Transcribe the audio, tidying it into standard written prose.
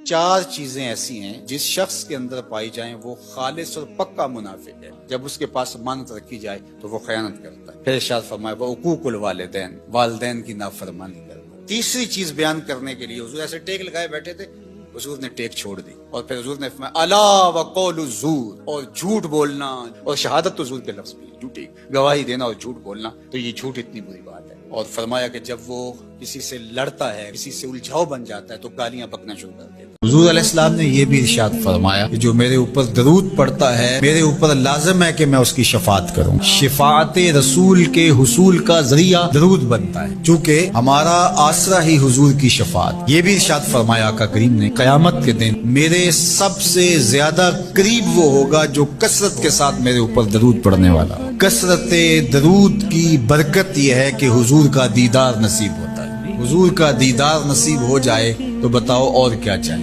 4 چیزیں ایسی ہیں جس شخص کے اندر پائی جائیں وہ خالص اور پکا منافق ہے. جب اس کے پاس امانت رکھی جائے تو وہ خیانت کرتا ہے. پھر ارشاد فرمایا وہ حقوق الوالدین، والدین کی نافرمانی کرتا ہے. تیسری چیز بیان کرنے کے لیے حضور ایسے ٹیک لگائے بیٹھے تھے، حضور نے ٹیک چھوڑ دی اور پھر حضور نے فرمایا الا وقول الزور، اور جھوٹ بولنا. اور شہادت تو حضور کے لفظ بھی جھوٹی گواہی دینا اور جھوٹ بولنا، تو یہ جھوٹ اتنی بری بات ہے. اور فرمایا کہ جب وہ کسی سے لڑتا ہے، کسی سے الجھاؤ بن جاتا ہے تو گالیاں بکنا شروع کر دیتا ہے. حضور علیہ السلام نے یہ بھی ارشاد فرمایا کہ جو میرے اوپر درود پڑتا ہے میرے اوپر لازم ہے کہ میں اس کی شفاعت کروں. شفاعت رسول کے حصول کا ذریعہ درود بنتا ہے، چونکہ ہمارا آسرا ہی حضور کی شفاعت. یہ بھی ارشاد فرمایا آقا کریم نے قیامت کے دن میرے سب سے زیادہ قریب وہ ہوگا جو کثرت کے ساتھ میرے اوپر درود پڑھنے والا. کثرت درود کی برکت یہ ہے کہ حضور کا دیدار نصیب ہوتا ہے. حضور کا دیدار نصیب ہو جائے تو بتاؤ اور کیا چاہیے.